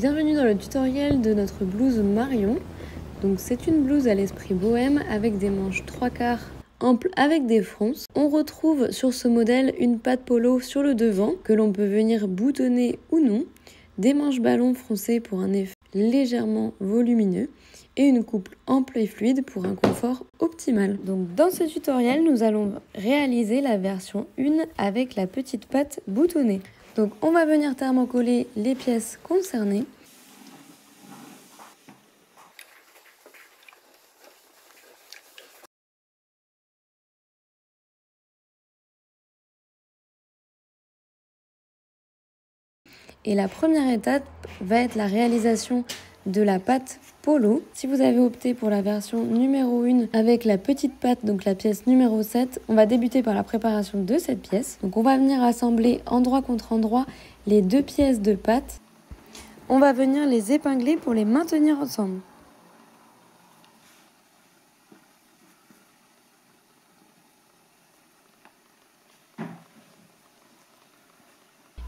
Bienvenue dans le tutoriel de notre blouse Marion. Donc c'est une blouse à l'esprit bohème avec des manches 3/4 amples avec des fronces. On retrouve sur ce modèle une patte polo sur le devant que l'on peut venir boutonner ou non, des manches ballon froncées pour un effet légèrement volumineux et une coupe ample et fluide pour un confort optimal. Donc dans ce tutoriel, nous allons réaliser la version 1 avec la petite patte boutonnée. Donc on va venir thermocoller les pièces concernées. Et la première étape va être la réalisation de la patte polo. Si vous avez opté pour la version numéro 1 avec la petite patte, donc la pièce numéro 7, on va débuter par la préparation de cette pièce. Donc on va venir assembler endroit contre endroit les deux pièces de patte. On va venir les épingler pour les maintenir ensemble.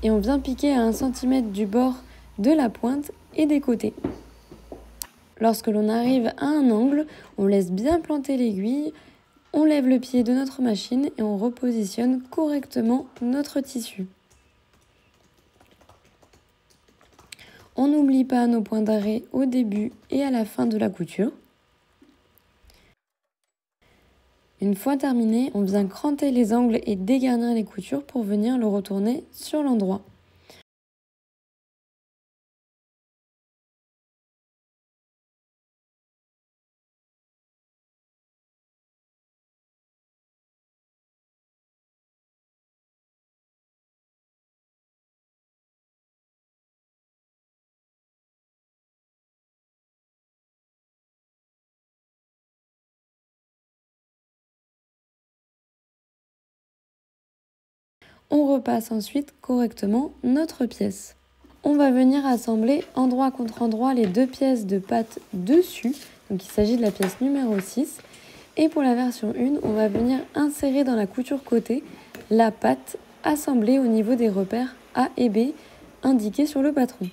Et on vient piquer à 1 cm du bord de la pointe et des côtés. Lorsque l'on arrive à un angle, on laisse bien planter l'aiguille, on lève le pied de notre machine et on repositionne correctement notre tissu. On n'oublie pas nos points d'arrêt au début et à la fin de la couture. Une fois terminé, on vient cranter les angles et dégarnir les coutures pour venir le retourner sur l'endroit. On repasse ensuite correctement notre pièce. On va venir assembler endroit contre endroit les deux pièces de patte dessus. Donc il s'agit de la pièce numéro 6. Et pour la version 1, on va venir insérer dans la couture côté la patte assemblée au niveau des repères A et B indiqués sur le patron.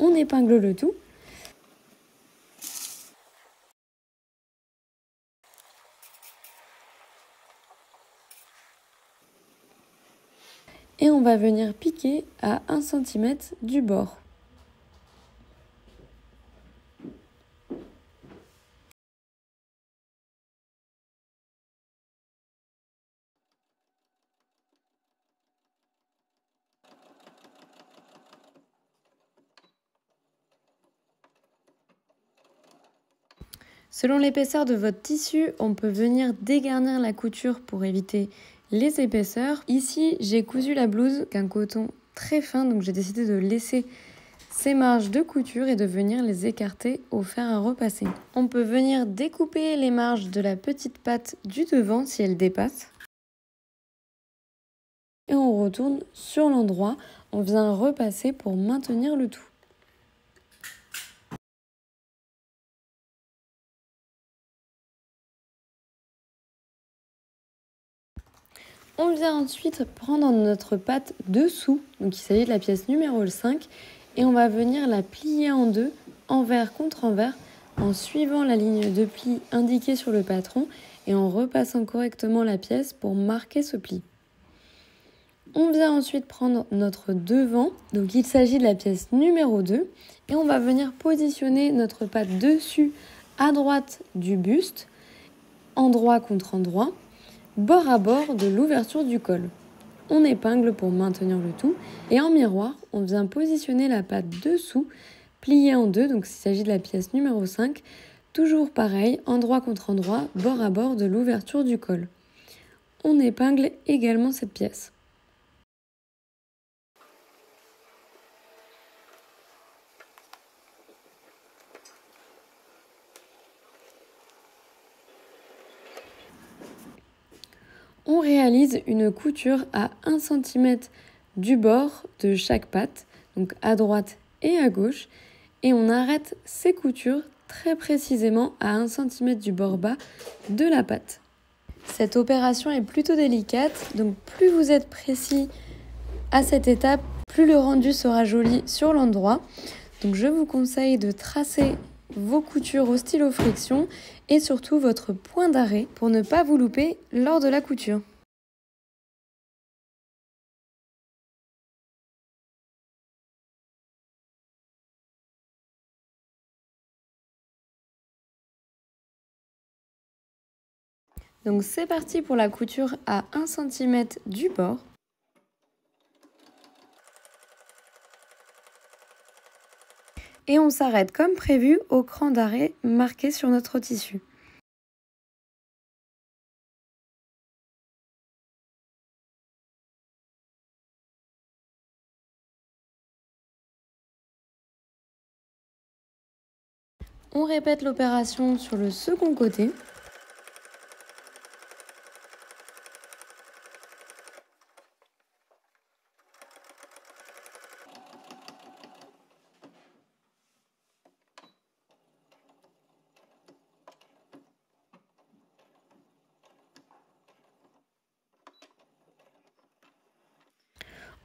On épingle le tout. Et on va venir piquer à 1 cm du bord. Selon l'épaisseur de votre tissu, on peut venir dégarnir la couture pour éviter les épaisseurs. Ici, j'ai cousu la blouse qu'un coton très fin, donc j'ai décidé de laisser ces marges de couture et de venir les écarter au fer à repasser. On peut venir découper les marges de la petite patte du devant si elle dépasse. Et on retourne sur l'endroit, on vient repasser pour maintenir le tout. On vient ensuite prendre notre patte dessous, donc il s'agit de la pièce numéro 5, et on va venir la plier en deux, envers contre envers, en suivant la ligne de pli indiquée sur le patron et en repassant correctement la pièce pour marquer ce pli. On vient ensuite prendre notre devant, donc il s'agit de la pièce numéro 2, et on va venir positionner notre patte dessus à droite du buste, endroit contre endroit, bord à bord de l'ouverture du col. On épingle pour maintenir le tout et en miroir, on vient positionner la patte dessous, pliée en deux, donc il s'agit de la pièce numéro 5, toujours pareil, endroit contre endroit, bord à bord de l'ouverture du col. On épingle également cette pièce. On réalise une couture à 1 cm du bord de chaque patte, donc à droite et à gauche. Et on arrête ces coutures très précisément à 1 cm du bord bas de la patte. Cette opération est plutôt délicate, donc plus vous êtes précis à cette étape, plus le rendu sera joli sur l'endroit. Donc je vous conseille de tracer vos coutures au stylo friction et surtout votre point d'arrêt pour ne pas vous louper lors de la couture. Donc c'est parti pour la couture à 1 cm du bord. Et on s'arrête comme prévu au cran d'arrêt marqué sur notre tissu. On répète l'opération sur le second côté.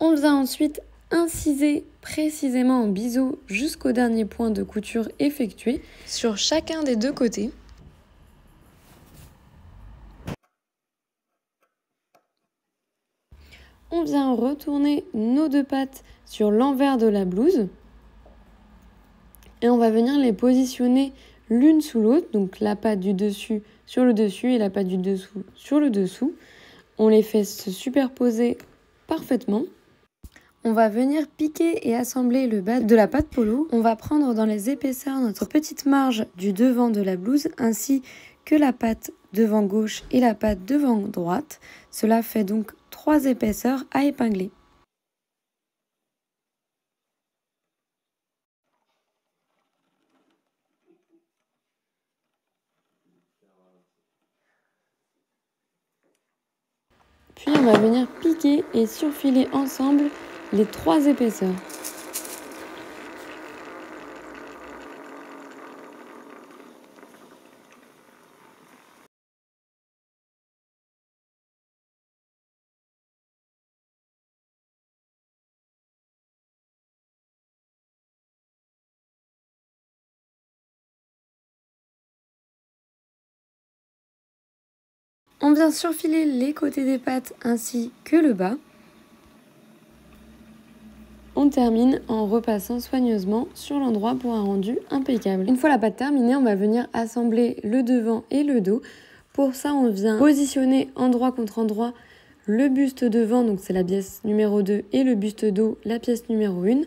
On vient ensuite inciser précisément en biseau jusqu'au dernier point de couture effectué sur chacun des deux côtés. On vient retourner nos deux pattes sur l'envers de la blouse et on va venir les positionner l'une sous l'autre, donc la patte du dessus sur le dessus et la patte du dessous sur le dessous. On les fait se superposer parfaitement. On va venir piquer et assembler le bas de la patte polo. On va prendre dans les épaisseurs notre petite marge du devant de la blouse ainsi que la patte devant gauche et la patte devant droite. Cela fait donc 3 épaisseurs à épingler. Puis on va venir piquer et surfiler ensemble les 3 épaisseurs. On vient surfiler les côtés des pattes ainsi que le bas. On termine en repassant soigneusement sur l'endroit pour un rendu impeccable. Une fois la patte terminée, on va venir assembler le devant et le dos. Pour ça, on vient positionner endroit contre endroit le buste devant, donc c'est la pièce numéro 2, et le buste dos, la pièce numéro 1.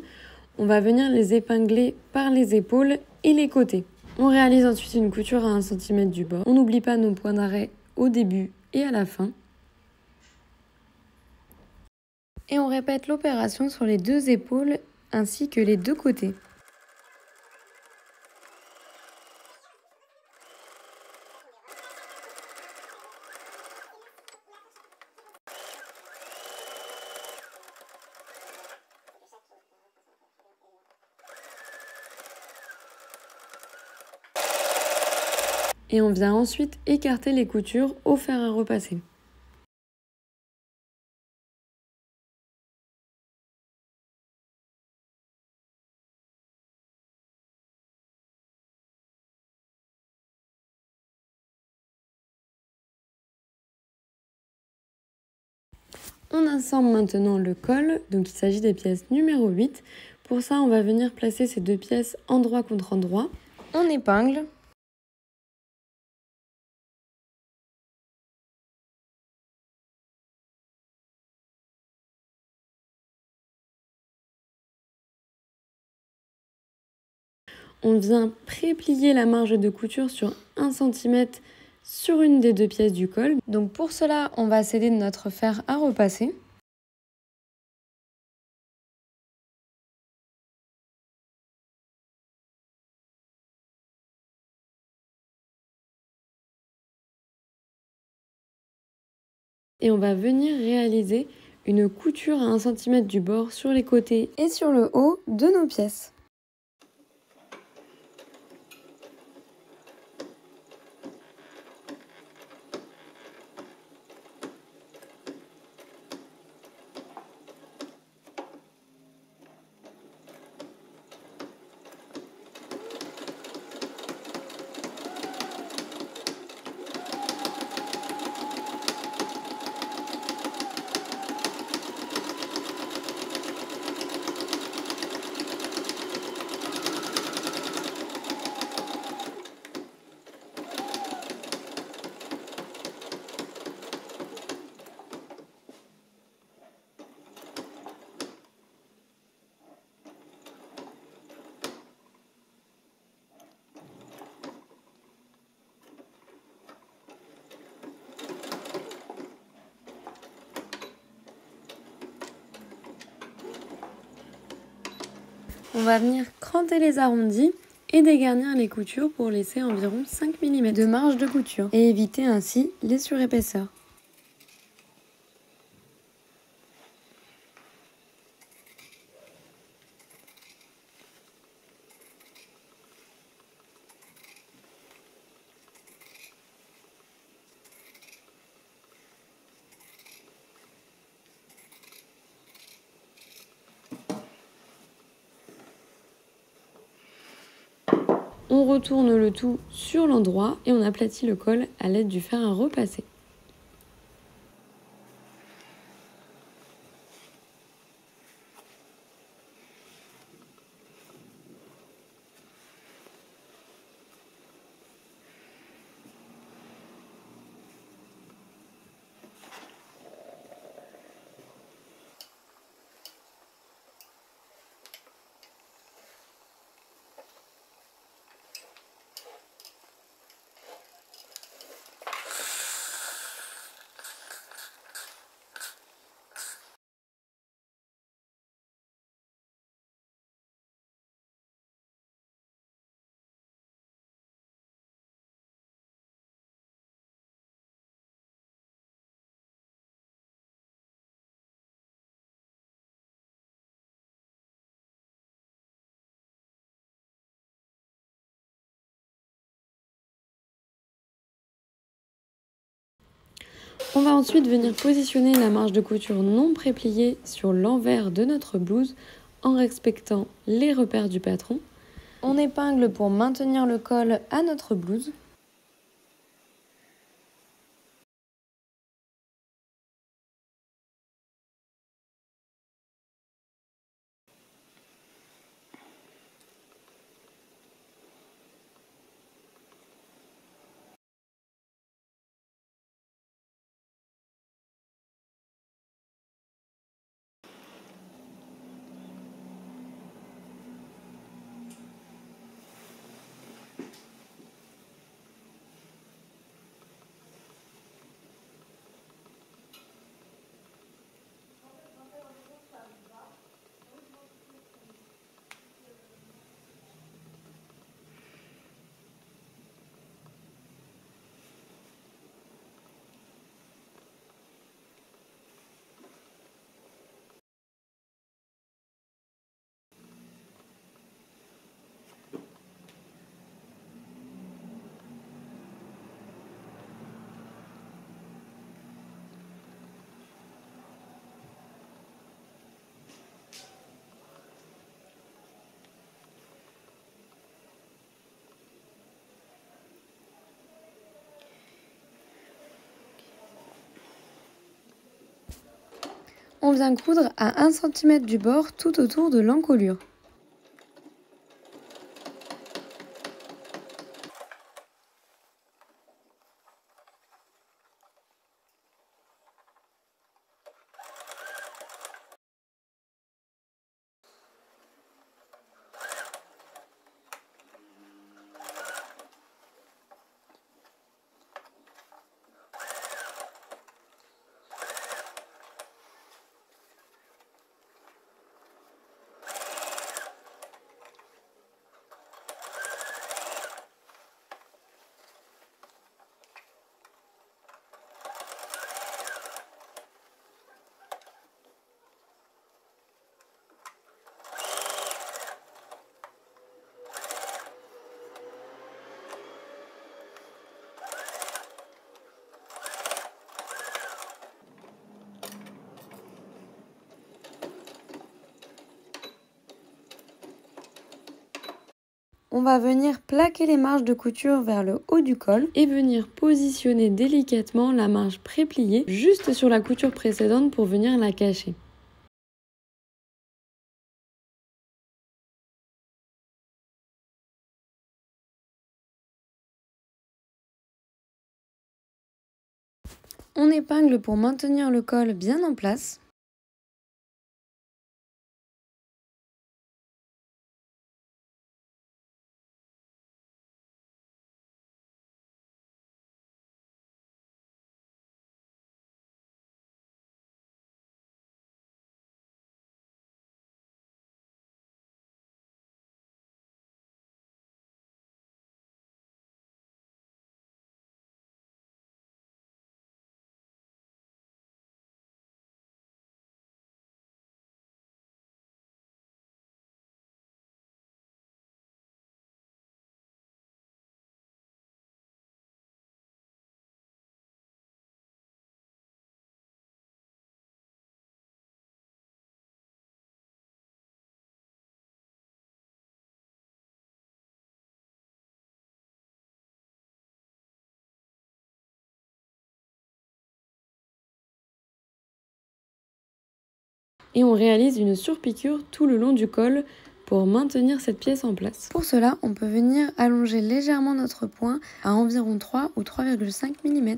On va venir les épingler par les épaules et les côtés. On réalise ensuite une couture à 1 cm du bord. On n'oublie pas nos points d'arrêt au début et à la fin. Et on répète l'opération sur les 2 épaules ainsi que les 2 côtés. Et on vient ensuite écarter les coutures au fer à repasser. On assemble maintenant le col, donc il s'agit des pièces numéro 8. Pour ça, on va venir placer ces 2 pièces endroit contre endroit. On épingle. On vient préplier la marge de couture sur 1 cm sur une des 2 pièces du col. Donc pour cela, on va céder notre fer à repasser. Et on va venir réaliser une couture à 1 cm du bord sur les côtés et sur le haut de nos pièces. On va venir cranter les arrondis et dégarnir les coutures pour laisser environ 5 mm de marge de couture et éviter ainsi les surépaisseurs. On retourne le tout sur l'endroit et on aplatit le col à l'aide du fer à repasser. On va ensuite venir positionner la marge de couture non prépliée sur l'envers de notre blouse en respectant les repères du patron. On épingle pour maintenir le col à notre blouse. On vient coudre à 1 cm du bord tout autour de l'encolure. On va venir plaquer les marges de couture vers le haut du col et venir positionner délicatement la marge prépliée juste sur la couture précédente pour venir la cacher. On épingle pour maintenir le col bien en place. et on réalise une surpiqûre tout le long du col pour maintenir cette pièce en place. Pour cela, on peut venir allonger légèrement notre point à environ 3 ou 3,5 mm.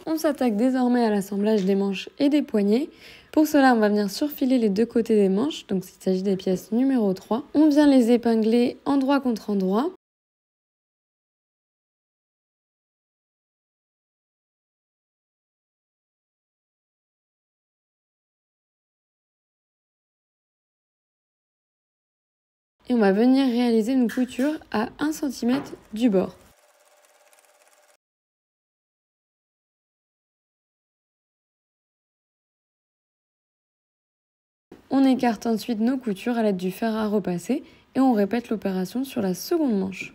On s'attaque désormais à l'assemblage des manches et des poignets. Pour cela, on va venir surfiler les deux côtés des manches, donc s'il s'agit des pièces numéro 3. On vient les épingler endroit contre endroit. Et on va venir réaliser une couture à 1 cm du bord. On écarte ensuite nos coutures à l'aide du fer à repasser et on répète l'opération sur la seconde manche.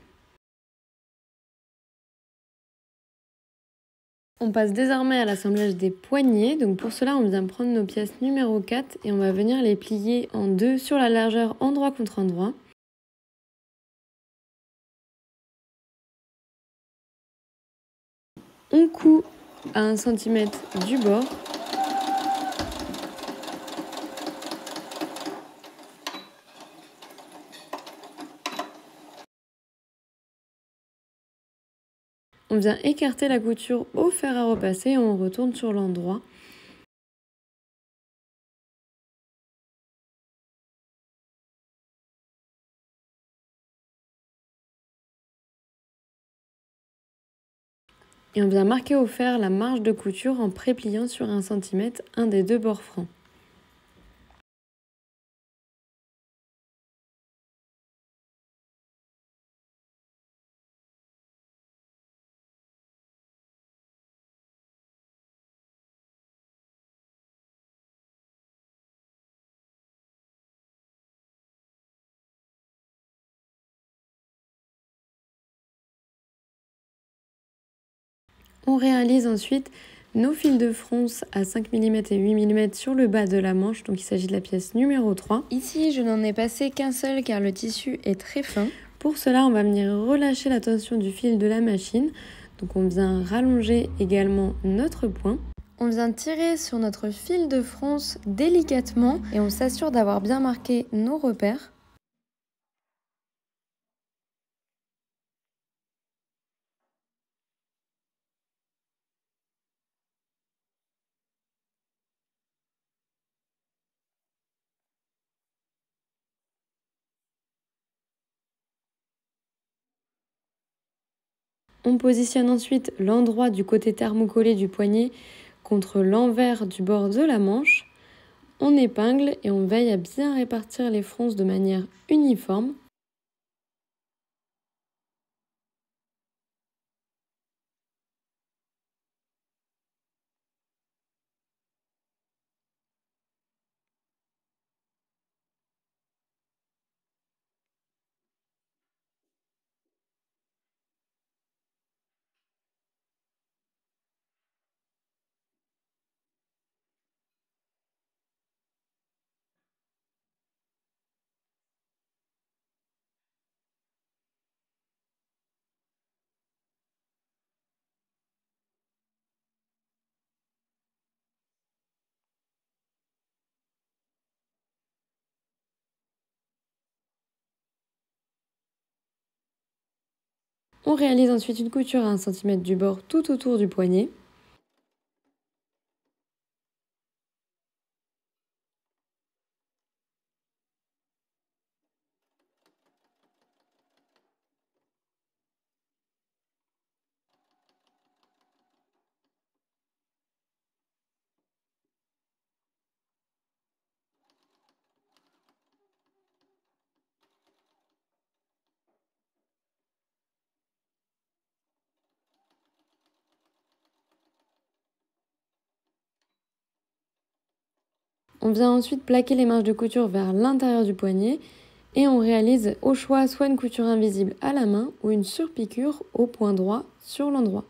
On passe désormais à l'assemblage des poignets. Donc pour cela, on vient prendre nos pièces numéro 4 et on va venir les plier en deux sur la largeur endroit contre endroit. On coud à 1 cm du bord. On vient écarter la couture au fer à repasser et on retourne sur l'endroit. Et on vient marquer au fer la marge de couture en prépliant sur 1 cm un des deux bords francs. On réalise ensuite nos fils de fronce à 5 mm et 8 mm sur le bas de la manche, donc il s'agit de la pièce numéro 3. Ici, je n'en ai passé qu'un seul car le tissu est très fin. Pour cela, on va venir relâcher la tension du fil de la machine. Donc on vient rallonger également notre point. On vient tirer sur notre fil de fronce délicatement et on s'assure d'avoir bien marqué nos repères. On positionne ensuite l'endroit du côté thermocollé du poignet contre l'envers du bord de la manche. On épingle et on veille à bien répartir les fronces de manière uniforme. On réalise ensuite une couture à 1 cm du bord tout autour du poignet. On vient ensuite plaquer les marges de couture vers l'intérieur du poignet et on réalise au choix soit une couture invisible à la main ou une surpiqûre au point droit sur l'endroit.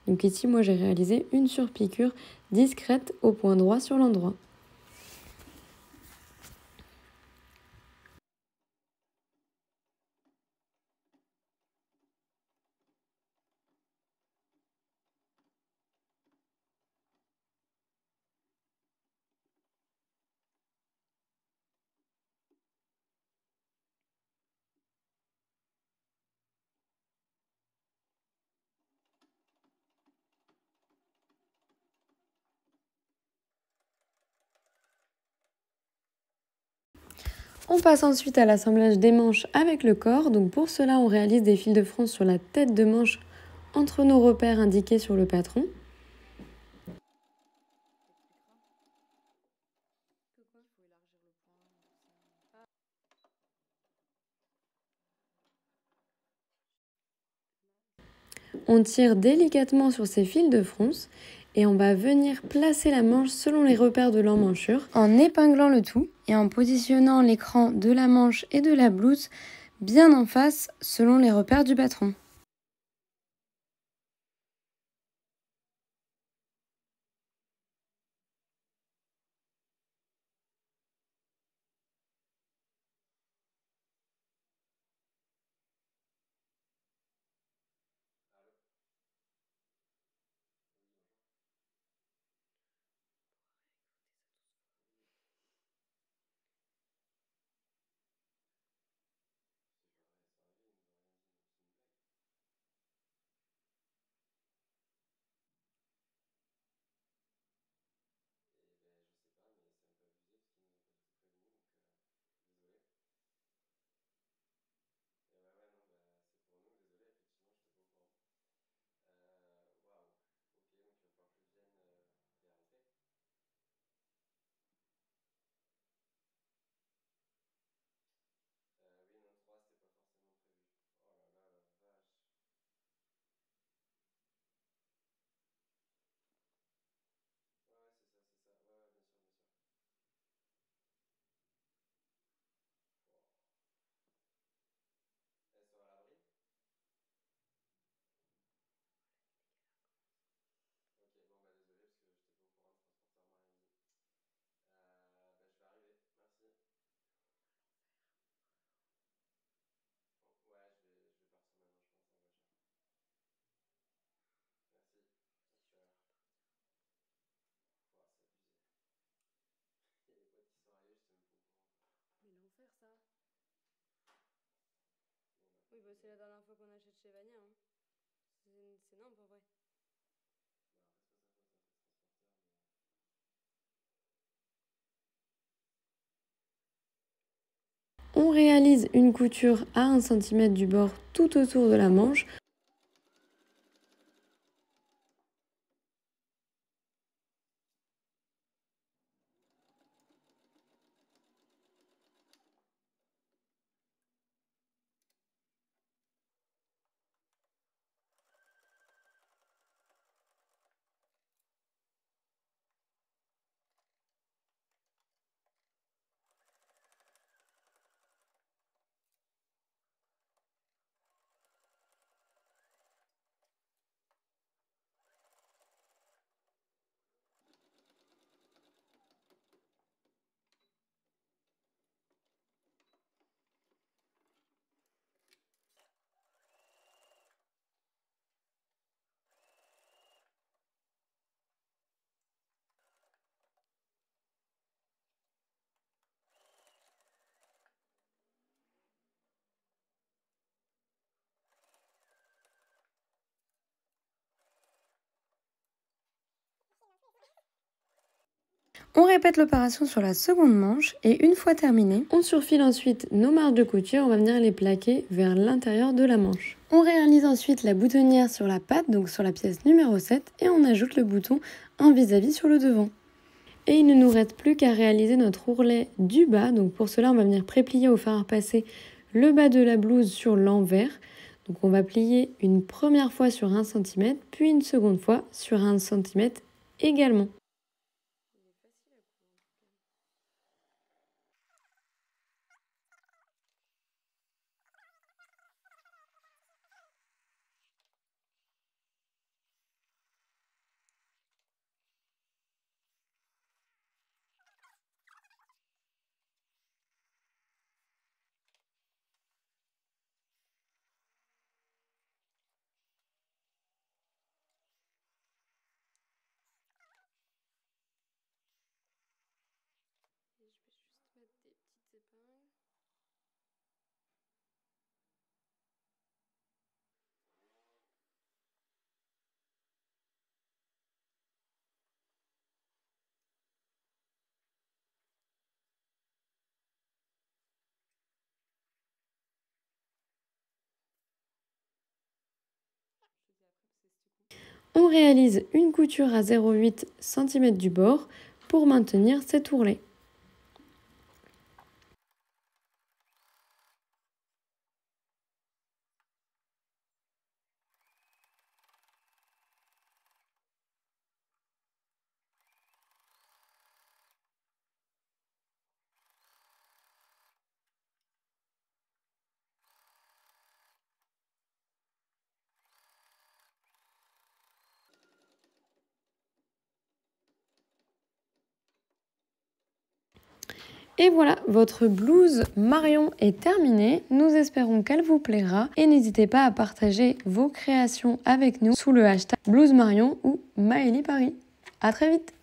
Donc ici, moi j'ai réalisé une surpiqûre discrète au point droit sur l'endroit. On passe ensuite à l'assemblage des manches avec le corps. Donc pour cela, on réalise des fils de France sur la tête de manche entre nos repères indiqués sur le patron. On tire délicatement sur ces fils de fronce et on va venir placer la manche selon les repères de l'emmanchure en épinglant le tout et en positionnant l'écran de la manche et de la blouse bien en face selon les repères du patron. Allô? Oui, bonjour. Oui, c'est pas vrai, c'est arrivé, il nous a rien dit, non, c'est une blague. Et ben, je sais pas, mais c'est un peu abusé parce qu'il nous a pas du tout prévenu, donc désolé. Et ouais, ouais, non, bah c'est pour nous, désolé, effectivement, j'étais pas au courant. Waouh, ok, donc il va falloir que je vienne vérifier. Oui, non, 3 c'était pas forcément prévu. Oh là là, la vache. Ouais, ouais, c'est ça, c'est ça. Ouais, ouais, bien sûr, bien sûr. Pouah. Elles sont à l'abri? Ok, bon, bah désolé parce que j'étais pas au courant, le transporteur m'a rien dit. Bah je vais arriver, merci. Oh, ouais, je vais partir maintenant, je pense, en voiture. Merci, à tout à l'heure. Pouah, c'est abusé. Il y a les potes qui sont arrivés, j'étais même pas au courant, quoi. Mais l'enfer ça. Bon, bah faut Oui, bah c'est arriver. la dernière fois qu'on achète chez Vania. Hein. C'est n'importe vrai. Bah après, c'est pas sa faute, hein, c'est le transporteur, mais. On réalise une couture à 1 cm du bord tout autour de la manche. On répète l'opération sur la seconde manche et une fois terminé, on surfile ensuite nos marges de couture, on va venir les plaquer vers l'intérieur de la manche. On réalise ensuite la boutonnière sur la patte, donc sur la pièce numéro 7 et on ajoute le bouton en vis-à-vis sur le devant. Et il ne nous reste plus qu'à réaliser notre ourlet du bas, donc pour cela on va venir préplier au fer à repasser le bas de la blouse sur l'envers. Donc on va plier une première fois sur 1 cm, puis une seconde fois sur 1 cm également. Je vais juste mettre des petites épingles. On réalise une couture à 0,8 cm du bord pour maintenir cet ourlet. Et voilà, votre blouse Marion est terminée. Nous espérons qu'elle vous plaira et n'hésitez pas à partager vos créations avec nous sous le hashtag Blouse Marion ou Maëlie Paris. À très vite!